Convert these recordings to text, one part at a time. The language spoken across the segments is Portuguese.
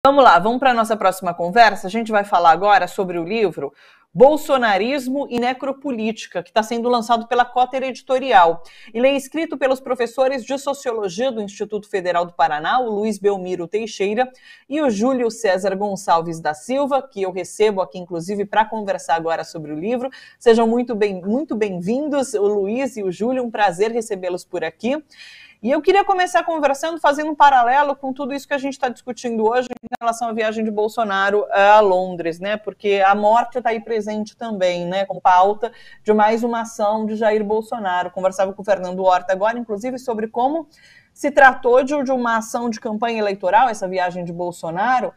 Vamos lá, vamos para a nossa próxima conversa. A gente vai falar agora sobre o livro Bolsonarismo e Necropolítica, que está sendo lançado pela Cotter Editorial. Ele é escrito pelos professores de Sociologia do Instituto Federal do Paraná, o Luiz Belmiro Teixeira, e o Júlio César Gonçalves da Silva, que eu recebo aqui, inclusive, para conversar agora sobre o livro. Sejam muito bem-vindos, o Luiz e o Júlio, um prazer recebê-los por aqui. E eu queria começar conversando, fazendo um paralelo com tudo isso que a gente está discutindo hoje em relação à viagem de Bolsonaro a Londres, né? Porque a morte está aí presente também, né? Com pauta de mais uma ação de Jair Bolsonaro. Conversava com o Fernando Horta agora, inclusive, sobre como se tratou de uma ação de campanha eleitoral, essa viagem de Bolsonaro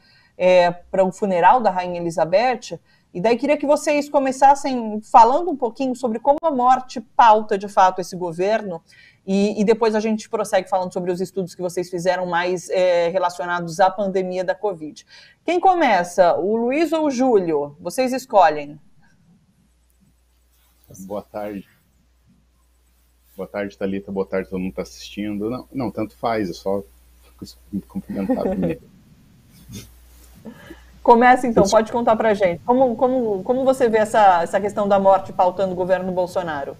para o funeral da Rainha Elizabeth. E daí queria que vocês começassem falando um pouquinho sobre como a morte pauta, de fato, esse governo. E depois a gente prossegue falando sobre os estudos que vocês fizeram mais relacionados à pandemia da Covid. Quem começa? O Luiz ou o Júlio? Vocês escolhem. Boa tarde. Boa tarde, Thalita. Boa tarde, todo mundo está assistindo. Não, tanto faz, eu só fico cumprimentar primeiro. Começa então, pode contar pra gente. Como você vê essa questão da morte pautando o governo Bolsonaro?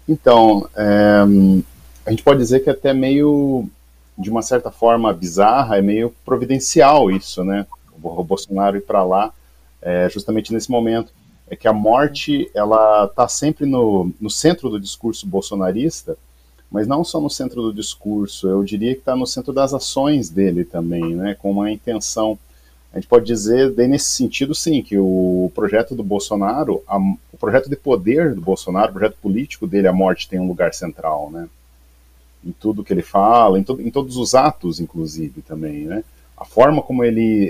Então, a gente pode dizer que é até meio, de uma certa forma bizarra, é meio providencial isso, né? O Bolsonaro ir para lá, justamente nesse momento. É que a morte, ela está sempre no centro do discurso bolsonarista, mas não só no centro do discurso, eu diria que está no centro das ações dele também, né? Com uma intenção. A gente pode dizer, nesse sentido, sim, que o projeto do Bolsonaro, o projeto de poder do Bolsonaro, o projeto político dele, a morte tem um lugar central, né? Em tudo que ele fala, em todos os atos, inclusive, também, né? A forma como ele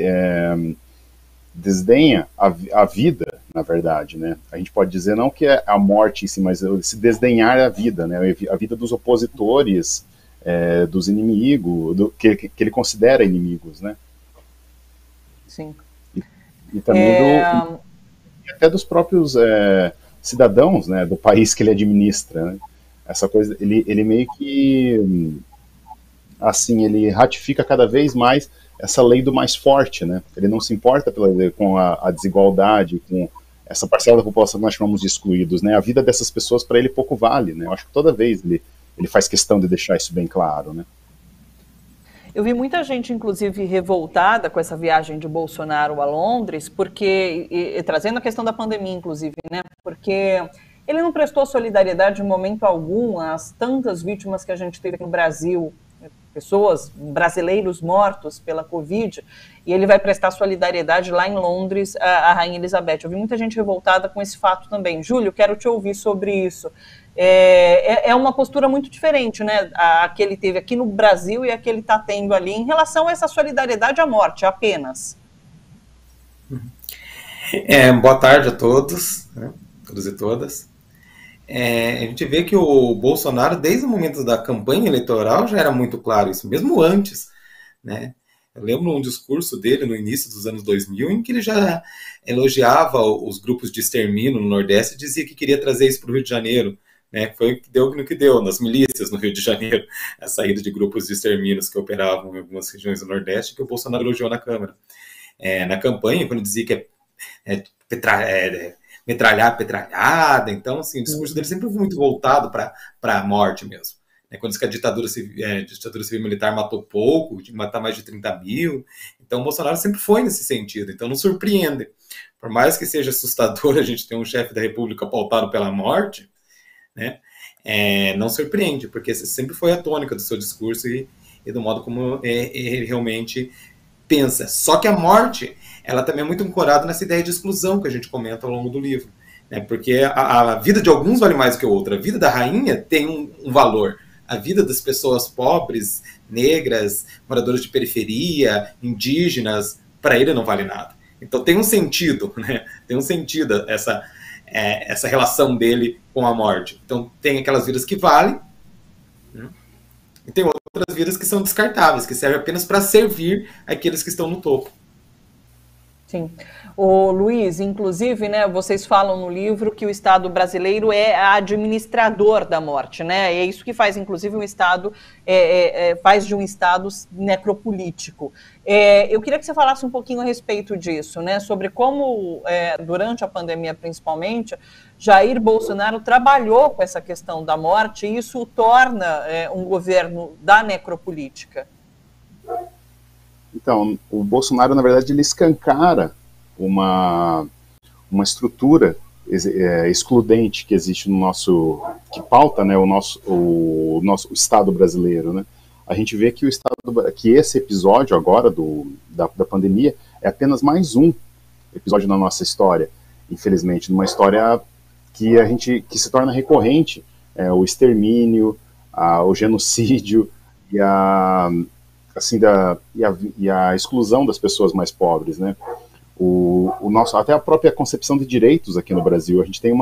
desdenha a vida, na verdade, né? A gente pode dizer não que é a morte em si, mas se desdenhar a vida, né? A vida dos opositores, dos inimigos, que ele considera inimigos, né? Sim. E também até dos próprios cidadãos, né, do país que ele administra, né? Essa coisa, ele meio que assim, ele ratifica cada vez mais essa lei do mais forte, né? Ele não se importa com a desigualdade, com essa parcela da população que nós chamamos de excluídos, né? A vida dessas pessoas para ele pouco vale, né? Eu acho que toda vez ele faz questão de deixar isso bem claro, né? Eu vi muita gente, inclusive, revoltada com essa viagem de Bolsonaro a Londres, porque, trazendo a questão da pandemia, inclusive, né? Porque ele não prestou solidariedade em momento algum às tantas vítimas que a gente teve aqui no Brasil, pessoas, brasileiros mortos pela Covid, e ele vai prestar solidariedade lá em Londres à Rainha Elizabeth. Eu vi muita gente revoltada com esse fato também. Júlio, quero te ouvir sobre isso. É uma postura muito diferente, né, a que ele teve aqui no Brasil e a que ele está tendo ali em relação a essa solidariedade à morte, apenas. Boa tarde a todos, né, todos e todas. A gente vê que o Bolsonaro, desde o momento da campanha eleitoral, já era muito claro isso, mesmo antes, né? Eu lembro um discurso dele no início dos anos 2000, em que ele já elogiava os grupos de extermínio no Nordeste e dizia que queria trazer isso para o Rio de Janeiro. Foi o que deu no que deu, nas milícias no Rio de Janeiro, a saída de grupos de extermínios que operavam em algumas regiões do Nordeste, que o Bolsonaro elogiou na Câmara. Na campanha, quando dizia que metralhar petralhada, então, assim, o discurso dele sempre foi muito voltado para a morte mesmo. Quando diz que a ditadura civil-militar matou pouco, tinha que matar mais de 30 mil, então o Bolsonaro sempre foi nesse sentido, então não surpreende. Por mais que seja assustador a gente ter um chefe da República pautado pela morte, né? Não surpreende, porque sempre foi a tônica do seu discurso e do modo como ele realmente pensa. Só que a morte, ela também é muito ancorada nessa ideia de exclusão que a gente comenta ao longo do livro, né? Porque a vida de alguns vale mais que a outra. A vida da rainha tem um valor. A vida das pessoas pobres, negras, moradores de periferia, indígenas, para ele não vale nada. Então tem um sentido, né? Tem um sentido essa relação dele com a morte. Então tem aquelas vidas que valem, né? E tem outras vidas que são descartáveis, que servem apenas para servir aqueles que estão no topo. Sim. O Luiz, inclusive, né, vocês falam no livro que o Estado brasileiro é administrador da morte, né? É isso que faz, inclusive, um Estado faz de um Estado necropolítico. Eu queria que você falasse um pouquinho a respeito disso, né? Sobre como, durante a pandemia, principalmente, Jair Bolsonaro trabalhou com essa questão da morte e isso o torna um governo da necropolítica. Então, o Bolsonaro, na verdade, ele escancara uma estrutura excludente que existe no nosso, que pauta, né, o nosso Estado brasileiro, né? A gente vê que que esse episódio agora da pandemia é apenas mais um episódio na nossa história, infelizmente, numa história que se torna recorrente, o extermínio, o genocídio e a exclusão das pessoas mais pobres, né? Até a própria concepção de direitos aqui no Brasil, a gente tem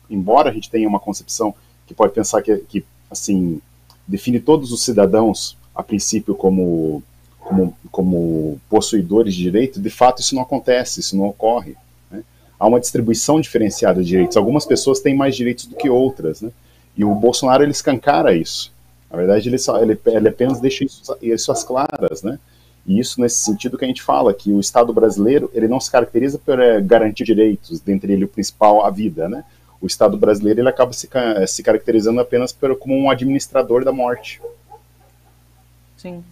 embora a gente tenha uma concepção que pode pensar que assim, define todos os cidadãos, a princípio, como possuidores de direito, de fato isso não acontece, isso não ocorre, né? Há uma distribuição diferenciada de direitos, algumas pessoas têm mais direitos do que outras, né? E o Bolsonaro, ele escancara isso. Na verdade, ele apenas deixa isso às claras, né? E isso nesse sentido que a gente fala, que o Estado brasileiro, ele não se caracteriza por garantir direitos, dentre ele o principal, a vida, né? O Estado brasileiro, ele acaba se caracterizando apenas como um administrador da morte. Sim.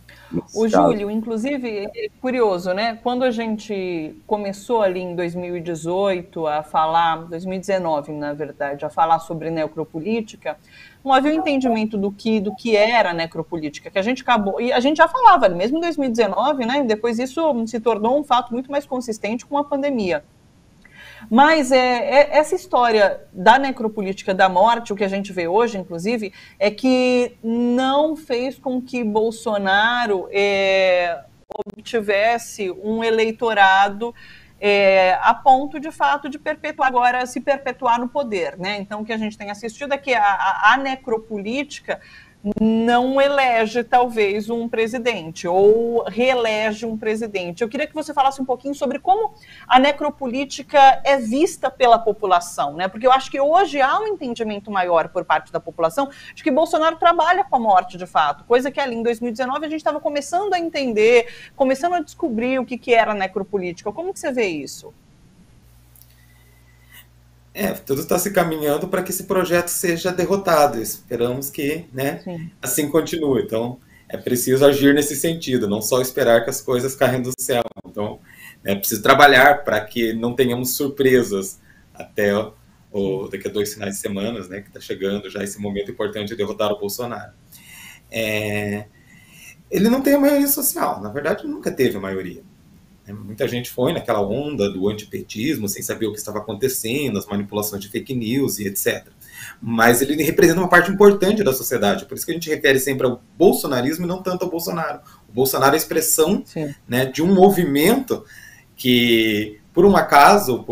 O Júlio, inclusive, é curioso, né? Quando a gente começou ali em 2018 a falar, 2019, na verdade, a falar sobre necropolítica, não havia um entendimento do que era necropolítica, que a gente acabou, e a gente já falava, mesmo em 2019, né? Depois isso se tornou um fato muito mais consistente com a pandemia. Mas essa história da necropolítica da morte, o que a gente vê hoje, inclusive, é que não fez com que Bolsonaro obtivesse um eleitorado a ponto, de fato, de se perpetuar no poder, né? Então, o que a gente tem assistido é que a necropolítica não elege, talvez, um presidente, ou reelege um presidente. Eu queria que você falasse um pouquinho sobre como a necropolítica é vista pela população, né? Porque eu acho que hoje há um entendimento maior por parte da população de que Bolsonaro trabalha com a morte, de fato, coisa que ali em 2019 a gente estava começando a entender, começando a descobrir o que era a necropolítica. Como que você vê isso? Tudo está se caminhando para que esse projeto seja derrotado. Esperamos que, né, assim continue. Então, é preciso agir nesse sentido, não só esperar que as coisas caem do céu. Então, é preciso trabalhar para que não tenhamos surpresas até daqui a 2 finais de semana, né, que está chegando já esse momento importante de derrotar o Bolsonaro. Ele não tem a maioria social, na verdade nunca teve a maioria. Muita gente foi naquela onda do antipetismo, sem saber o que estava acontecendo, as manipulações de fake news e etc. Mas ele representa uma parte importante da sociedade, por isso que a gente refere sempre ao bolsonarismo e não tanto ao Bolsonaro. O Bolsonaro é a expressão, né, de um movimento que, por acaso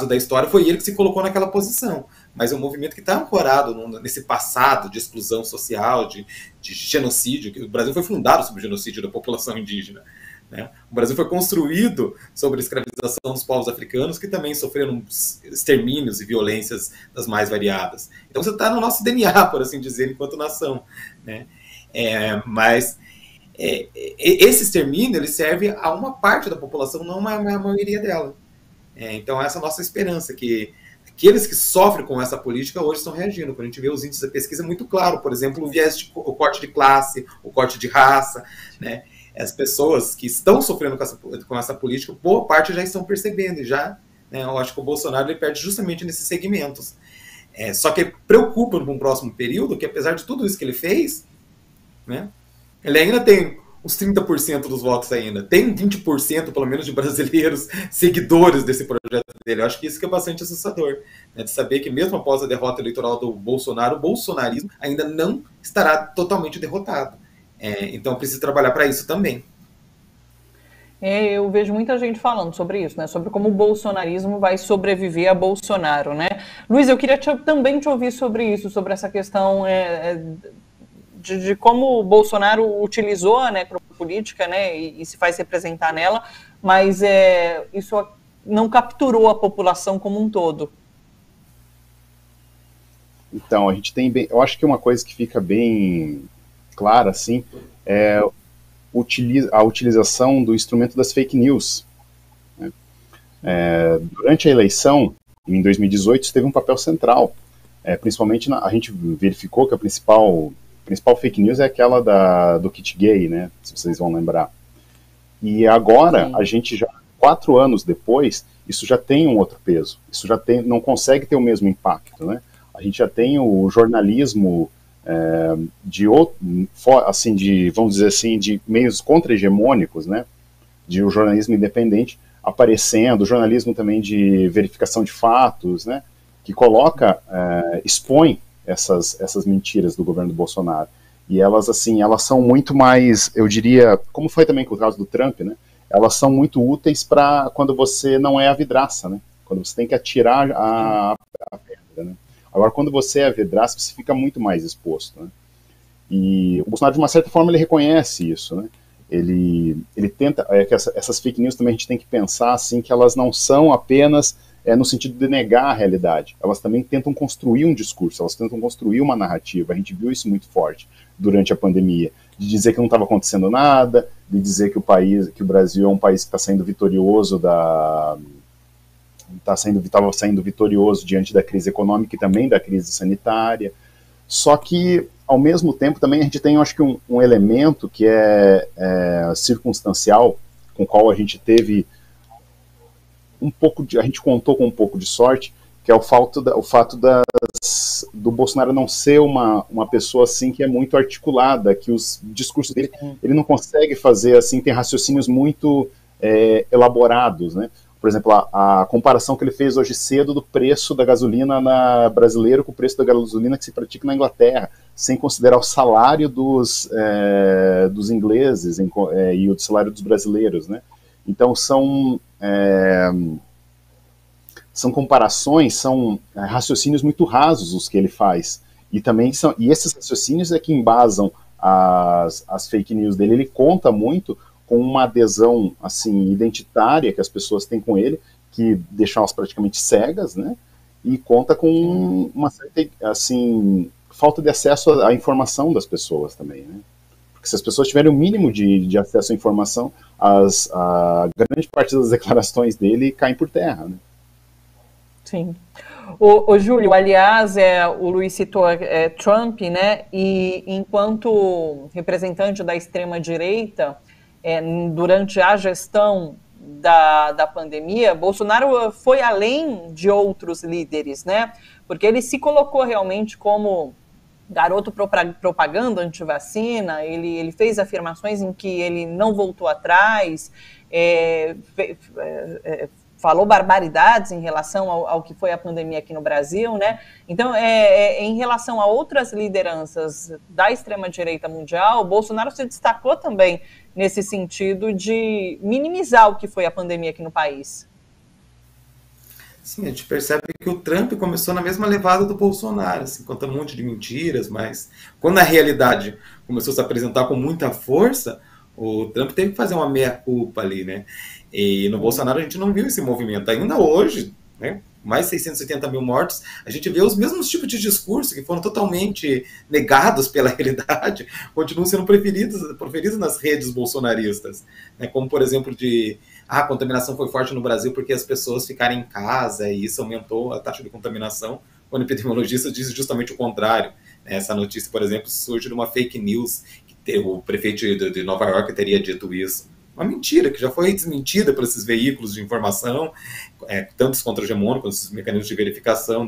da história, foi ele que se colocou naquela posição. Mas é um movimento que está ancorado nesse passado de exclusão social, de genocídio, que o Brasil foi fundado sobre o genocídio da população indígena. O Brasil foi construído sobre a escravização dos povos africanos, que também sofreram extermínios e violências das mais variadas. Então, você está no nosso DNA, por assim dizer, enquanto nação, né? Mas esse extermínio ele serve a uma parte da população, não a maioria dela. Então, essa é a nossa esperança, que aqueles que sofrem com essa política hoje estão reagindo. Quando a gente vê os índices da pesquisa, é muito claro, por exemplo, o corte de classe, o corte de raça, né? As pessoas que estão sofrendo com essa política, boa parte já estão percebendo, né, eu acho que o Bolsonaro ele perde justamente nesses segmentos. Só que preocupa no próximo período que, apesar de tudo isso que ele fez, né, ele ainda tem uns 30% dos votos ainda, tem 20% pelo menos de brasileiros seguidores desse projeto dele. Eu acho que isso que é bastante assustador, né, de saber que mesmo após a derrota eleitoral do Bolsonaro, o bolsonarismo ainda não estará totalmente derrotado. Então, precisa trabalhar para isso também. Eu vejo muita gente falando sobre isso, né? Sobre como o bolsonarismo vai sobreviver a Bolsonaro, né? Luiz, eu queria também te ouvir sobre isso, sobre essa questão de como o Bolsonaro utilizou a necropolítica, né, e se faz representar nela, mas isso não capturou a população como um todo. Então, a gente tem eu acho que uma coisa que fica bem clara, assim, é a utilização do instrumento das fake news, né? Durante a eleição, em 2018, isso teve um papel central. Principalmente, a gente verificou que a principal fake news é aquela do kit gay, né? Se vocês vão lembrar. E agora, a gente já, 4 anos depois, isso já tem um outro peso. Isso já não consegue ter o mesmo impacto, né? A gente já tem o jornalismo vamos dizer assim, de meios contra-hegemônicos, né? De um jornalismo independente aparecendo, o jornalismo também de verificação de fatos, né? Que expõe essas mentiras do governo do Bolsonaro. E elas são muito mais, eu diria, como foi também com o caso do Trump, né? Elas são muito úteis para quando você não é a vidraça, né? Quando você tem que atirar a pedra, né? Agora, quando você é a vidraça, você fica muito mais exposto, né? E o Bolsonaro, de uma certa forma, ele reconhece isso, né? Ele tenta, que essas fake news também a gente tem que pensar, assim, que elas não são apenas no sentido de negar a realidade. Elas também tentam construir um discurso, elas tentam construir uma narrativa. A gente viu isso muito forte durante a pandemia, de dizer que não estava acontecendo nada, de dizer que o Brasil é um país que está saindo vitorioso estava saindo vitorioso diante da crise econômica e também da crise sanitária. Só que, ao mesmo tempo, também a gente tem, eu acho que um elemento que é circunstancial, com o qual a gente teve a gente contou com um pouco de sorte, que é o fato do Bolsonaro não ser uma pessoa assim que é muito articulada, que os discursos dele, ele não consegue fazer assim, tem raciocínios muito elaborados, né? Por exemplo, a comparação que ele fez hoje cedo do preço da gasolina brasileiro com o preço da gasolina que se pratica na Inglaterra, sem considerar o salário dos ingleses e o salário dos brasileiros, né? Então são comparações, são raciocínios muito rasos os que ele faz. E esses raciocínios é que embasam as fake news dele. Ele conta muito com uma adesão assim, identitária que as pessoas têm com ele, que deixam elas praticamente cegas, né? E conta com uma certa assim, falta de acesso à informação das pessoas também, né? Porque se as pessoas tiverem o mínimo de acesso à informação, a grande parte das declarações dele caem por terra, né? Sim. O Júlio, aliás, o Luiz citou Trump, né? E enquanto representante da extrema-direita, durante a gestão da pandemia, Bolsonaro foi além de outros líderes, né? Porque ele se colocou realmente como garoto propaganda anti-vacina, ele fez afirmações em que ele não voltou atrás, falou barbaridades em relação ao que foi a pandemia aqui no Brasil, né? Então, em relação a outras lideranças da extrema-direita mundial, Bolsonaro se destacou também nesse sentido de minimizar o que foi a pandemia aqui no país. Sim, a gente percebe que o Trump começou na mesma levada do Bolsonaro, assim, contando um monte de mentiras, mas quando a realidade começou a se apresentar com muita força, o Trump teve que fazer uma meia-culpa ali, né? E no Bolsonaro a gente não viu esse movimento. Ainda hoje, né, mais 680 mil mortos, a gente vê os mesmos tipos de discurso que foram totalmente negados pela realidade, continuam sendo proferidos nas redes bolsonaristas, né, como, por exemplo, a contaminação foi forte no Brasil porque as pessoas ficaram em casa e isso aumentou a taxa de contaminação, quando o epidemiologista diz justamente o contrário. Essa notícia, por exemplo, surge de uma fake news, que o prefeito de Nova York teria dito isso. Uma mentira que já foi desmentida por esses veículos de informação, tantos contra-hegemônicos, quanto esses mecanismos de verificação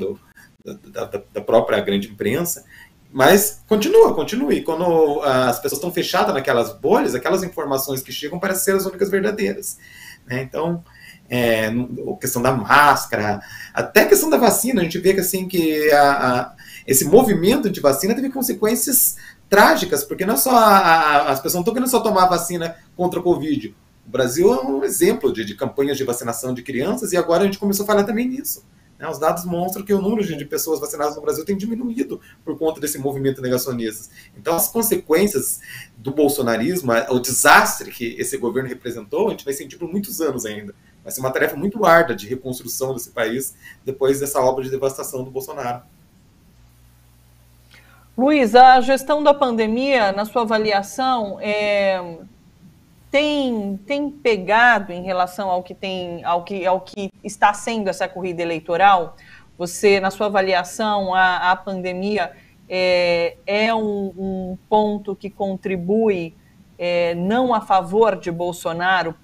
da própria grande imprensa, mas continua. E quando as pessoas estão fechadas naquelas bolhas, aquelas informações que chegam parecem ser as únicas verdadeiras, né? Então, a questão da máscara, até a questão da vacina, a gente vê que, assim, que esse movimento de vacina teve consequências trágicas, porque não é só as pessoas não estão querendo só tomar a vacina contra a Covid. O Brasil é um exemplo de campanhas de vacinação de crianças e agora a gente começou a falar também nisso. Os dados mostram que o número de pessoas vacinadas no Brasil tem diminuído por conta desse movimento negacionista. Então, as consequências do bolsonarismo, o desastre que esse governo representou, a gente vai sentir por muitos anos ainda. Vai ser uma tarefa muito árdua de reconstrução desse país depois dessa obra de devastação do Bolsonaro. Luiz, a gestão da pandemia, na sua avaliação, tem pegado em relação ao que está sendo essa corrida eleitoral? Você, na sua avaliação, a pandemia é um ponto que contribui não a favor de Bolsonaro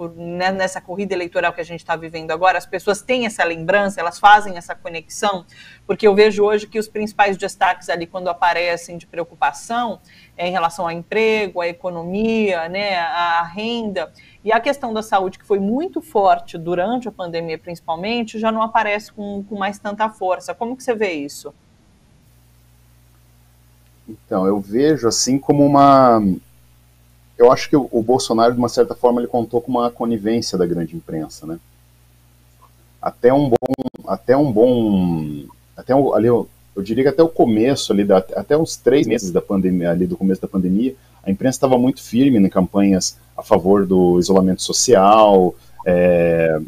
nessa corrida eleitoral que a gente está vivendo agora? As pessoas têm essa lembrança, elas fazem essa conexão, porque eu vejo hoje que os principais destaques ali, quando aparecem de preocupação, em relação ao emprego, à economia, né, à renda, e a questão da saúde, que foi muito forte durante a pandemia, principalmente, já não aparece com mais tanta força. Como que você vê isso? Então, eu vejo assim como eu acho que o Bolsonaro, de uma certa forma, ele contou com uma conivência da grande imprensa, né? Eu diria que até o começo ali, até uns 3 meses da pandemia, ali do começo da pandemia, a imprensa estava muito firme em campanhas a favor do isolamento social,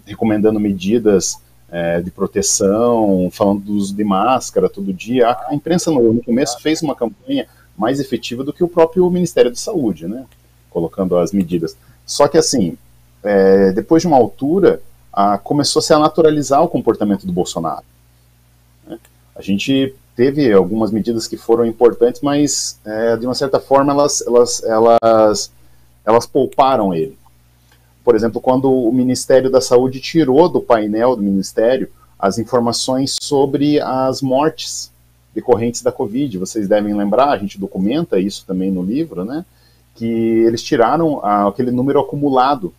recomendando medidas de proteção, falando do uso de máscara todo dia. A imprensa no começo fez uma campanha mais efetiva do que o próprio Ministério da Saúde, né? Colocando as medidas. Só que assim, depois de uma altura, começou-se a naturalizar o comportamento do Bolsonaro, né? A gente teve algumas medidas que foram importantes, mas de uma certa forma elas pouparam ele. Por exemplo, quando o Ministério da Saúde tirou do painel do Ministério as informações sobre as mortes decorrentes da Covid. Vocês devem lembrar, a gente documenta isso também no livro, né? Que eles tiraram aquele número acumulado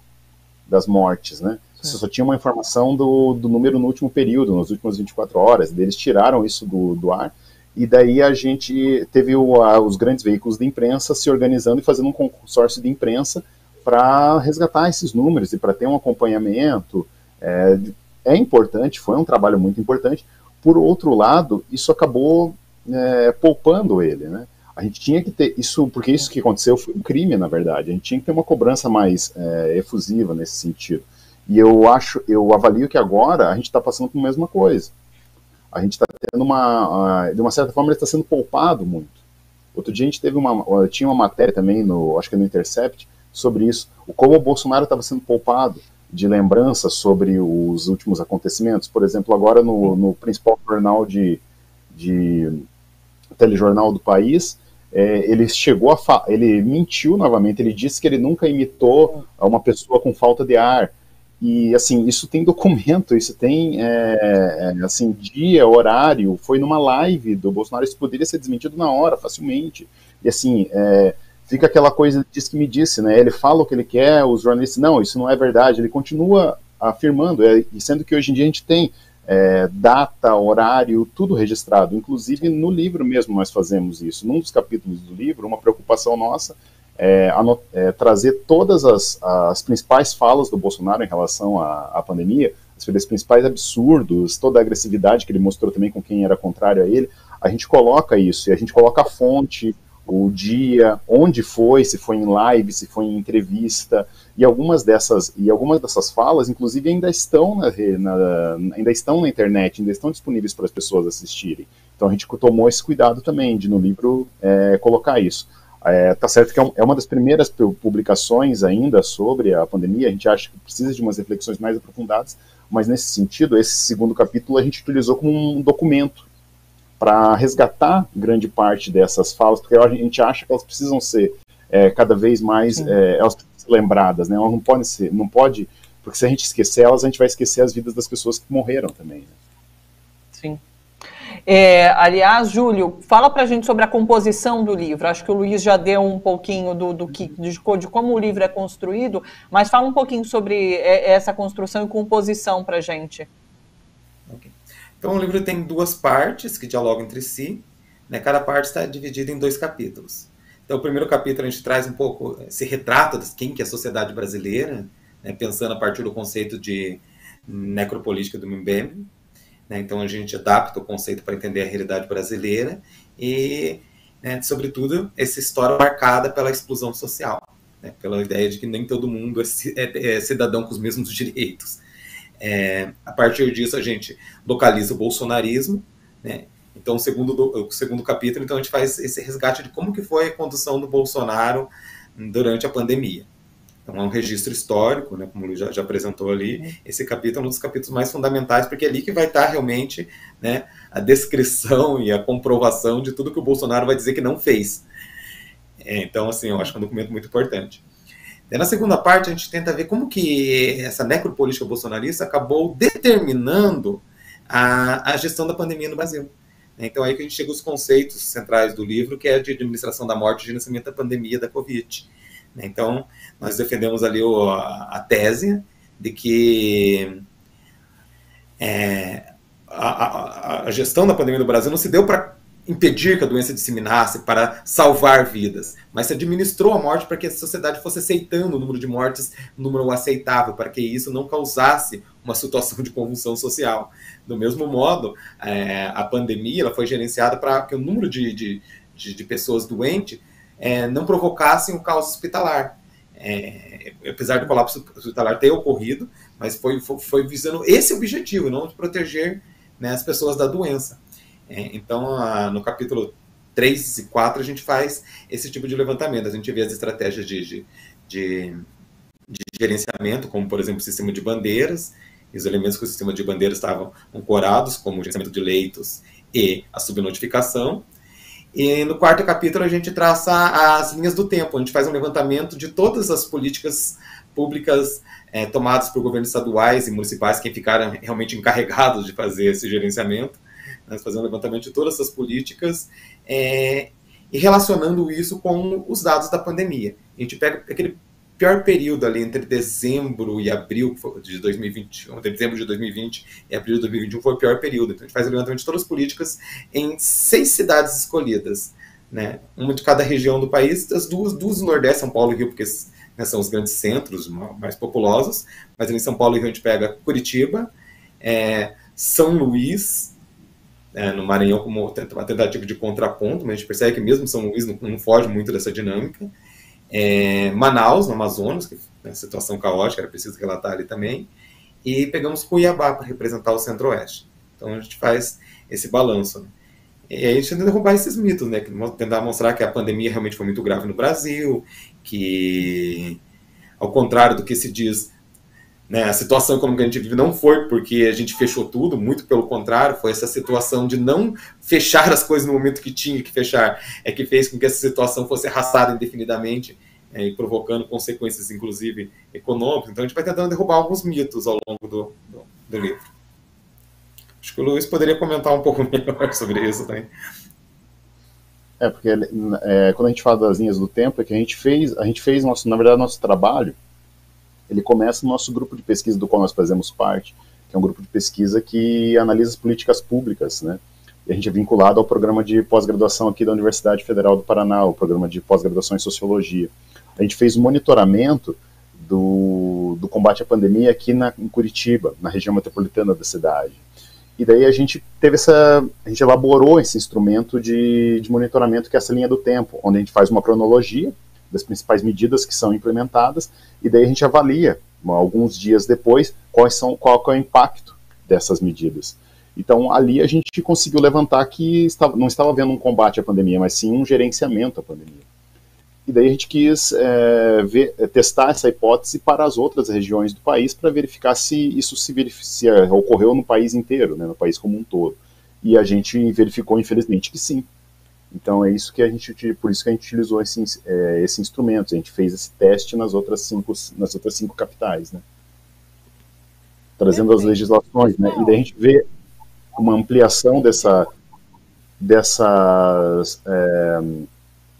das mortes, né? Você só tinha uma informação do número no último período, nas últimas 24 horas, eles tiraram isso do ar, e daí a gente teve os grandes veículos de imprensa se organizando e fazendo um consórcio de imprensa para resgatar esses números e para ter um acompanhamento. É importante, foi um trabalho muito importante. Por outro lado, isso acabou poupando ele, né? A gente tinha que ter isso, porque isso que aconteceu foi um crime, na verdade. A gente tinha que ter uma cobrança mais efusiva nesse sentido. E eu avalio que agora a gente está passando por a mesma coisa. A gente está tendo de uma certa forma, ele está sendo poupado muito. Outro dia a gente tinha uma matéria também, acho que no Intercept, sobre isso, como o Bolsonaro estava sendo poupado de lembranças sobre os últimos acontecimentos. Por exemplo, agora no principal jornal telejornal do país, ele mentiu novamente, ele disse que ele nunca imitou uma pessoa com falta de ar. E, assim, isso tem documento, isso tem, assim, dia, horário, foi numa live do Bolsonaro, isso poderia ser desmentido na hora, facilmente. E, assim, fica aquela coisa, diz que me disse, né, ele fala o que ele quer, os jornalistas, não, isso não é verdade, ele continua afirmando, e sendo que hoje em dia a gente tem data, horário, tudo registrado, inclusive no livro mesmo nós fazemos isso. Num dos capítulos do livro, uma preocupação nossa trazer todas as principais falas do Bolsonaro em relação à pandemia, os principais absurdos, toda a agressividade que ele mostrou também com quem era contrário a ele. A gente coloca isso, e a gente coloca a fonte, o dia, onde foi, se foi em live, se foi em entrevista, e algumas dessas falas, inclusive, ainda estão na internet, ainda estão disponíveis para as pessoas assistirem. Então a gente tomou esse cuidado também de no livro colocar isso. Tá certo que é uma das primeiras publicações ainda sobre a pandemia, a gente acha que precisa de umas reflexões mais aprofundadas, mas nesse sentido, esse segundo capítulo a gente utilizou como um documento para resgatar grande parte dessas falas, porque a gente acha que elas precisam ser cada vez mais elas precisam ser lembradas, né? Elas não pode, porque se a gente esquecer elas, a gente vai esquecer as vidas das pessoas que morreram também, né? Sim. Aliás, Júlio, fala pra gente sobre a composição do livro. Acho que o Luiz já deu um pouquinho de como o livro é construído, mas fala um pouquinho sobre essa construção e composição pra gente. Okay. Então, o livro tem 2 partes que dialogam entre si, né? Cada parte está dividida em 2 capítulos. Então, o primeiro capítulo a gente traz um pouco esse retrato de quem que é a sociedade brasileira, né? Pensando a partir do conceito de necropolítica do Mbembe. né? Então a gente adapta o conceito para entender a realidade brasileira e, né, sobretudo, essa história marcada pela exclusão social, né, pela ideia de que nem todo mundo é cidadão com os mesmos direitos. A partir disso, a gente localiza o bolsonarismo, né? Então, o segundo capítulo, então, a gente faz esse resgate de como que foi a condução do Bolsonaro durante a pandemia. Então, é um registro histórico, né, como o Luiz já apresentou ali. Esse capítulo é um dos capítulos mais fundamentais, porque é ali que vai estar realmente, né, a descrição e a comprovação de tudo que o Bolsonaro vai dizer que não fez. Então, assim, eu acho que é um documento muito importante. E na segunda parte, a gente tenta ver como que essa necropolítica bolsonarista acabou determinando a gestão da pandemia no Brasil. Então, aí que a gente chega aos conceitos centrais do livro, que é de administração da morte e gerenciamento da pandemia da Covid. Então, nós defendemos ali a tese de que a gestão da pandemia do Brasil não se deu para impedir que a doença disseminasse, para salvar vidas, mas se administrou a morte para que a sociedade fosse aceitando o número de mortes, um número aceitável, para que isso não causasse uma situação de convulsão social. Do mesmo modo, a pandemia ela foi gerenciada para que o número de pessoas doentes não provocassem um caos hospitalar. Apesar do colapso hospitalar ter ocorrido, mas foi visando esse objetivo, não de proteger, né, as pessoas da doença. Então, no capítulo 3 e 4, a gente faz esse tipo de levantamento. A gente vê as estratégias de gerenciamento, como, por exemplo, o sistema de bandeiras, e os elementos que o sistema de bandeiras estavam ancorados, como o gerenciamento de leitos e a subnotificação. E no quarto capítulo, a gente traça as linhas do tempo. A gente faz um levantamento de todas as políticas públicas tomadas por governos estaduais e municipais, quem ficaram realmente encarregados de fazer esse gerenciamento. Nós fazemos um levantamento de todas essas políticas e relacionando isso com os dados da pandemia. A gente pega aquele pior período ali entre dezembro e abril de 2020, dezembro de 2020 e abril de 2021 foi o pior período. Então a gente faz o levantamento de todas as políticas em 6 cidades escolhidas, né? Uma de cada região do país, as duas do Nordeste, São Paulo e Rio, porque, né, são os grandes centros mais populosos, mas em São Paulo e Rio a gente pega Curitiba, São Luís, no Maranhão como uma tentativa de contraponto, mas a gente percebe que mesmo São Luís não foge muito dessa dinâmica. Manaus, no Amazonas, que é uma situação caótica, era preciso relatar ali também, e pegamos Cuiabá para representar o Centro-Oeste. Então a gente faz esse balanço, né? E aí a gente tenta derrubar esses mitos, né? Tentar mostrar que a pandemia realmente foi muito grave no Brasil, que, ao contrário do que se diz, né, a situação econômica que a gente vive não foi porque a gente fechou tudo, muito pelo contrário, foi essa situação de não fechar as coisas no momento que tinha que fechar, que fez com que essa situação fosse arrastada indefinidamente, e provocando consequências, inclusive, econômicas. Então a gente vai tentando derrubar alguns mitos ao longo do livro. Acho que o Luiz poderia comentar um pouco melhor sobre isso também. Porque quando a gente fala das linhas do tempo, é que a gente fez na verdade, nosso trabalho, ele começa no nosso grupo de pesquisa do qual nós fazemos parte, que é um grupo de pesquisa que analisa as políticas públicas, né? E a gente é vinculado ao programa de pós-graduação aqui da Universidade Federal do Paraná, o programa de pós-graduação em Sociologia. A gente fez um monitoramento do combate à pandemia aqui em Curitiba, na região metropolitana da cidade. E daí a gente elaborou esse instrumento de monitoramento, que é essa linha do tempo, onde a gente faz uma cronologia das principais medidas que são implementadas, e daí a gente avalia, alguns dias depois, qual é o impacto dessas medidas. Então, ali a gente conseguiu levantar que não estava havendo um combate à pandemia, mas sim um gerenciamento à pandemia. E daí a gente quis testar essa hipótese para as outras regiões do país, para verificar se isso se ocorreu no país inteiro, né, no país como um todo. E a gente verificou, infelizmente, que sim. Então por isso que a gente utilizou esse instrumento, a gente fez esse teste nas outras cinco capitais, né? Trazendo as legislações, né? E daí a gente vê uma ampliação por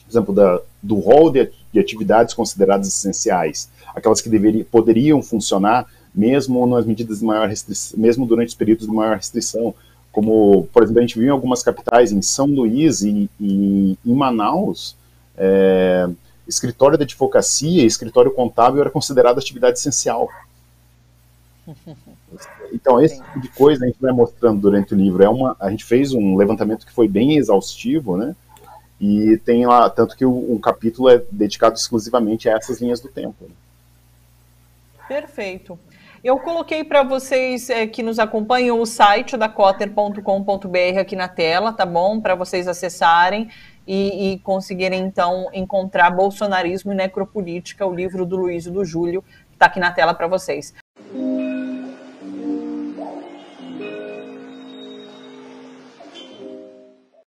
exemplo, do rol de atividades consideradas essenciais, aquelas que poderiam funcionar mesmo nas medidas de maior restrição, mesmo durante os períodos de maior restrição. Como, por exemplo, a gente viu em algumas capitais, em São Luís e em Manaus, escritório de advocacia e escritório contábil era considerado atividade essencial. Então, esse tipo de coisa a gente vai mostrando durante o livro. A gente fez um levantamento que foi bem exaustivo, né? E tem lá, tanto que um capítulo é dedicado exclusivamente a essas linhas do tempo. Perfeito. Eu coloquei para vocês que nos acompanham o site da Cotter.com.br aqui na tela, tá bom? Para vocês acessarem e conseguirem, então, encontrar Bolsonarismo e Necropolítica, o livro do Luiz e do Júlio, que está aqui na tela para vocês.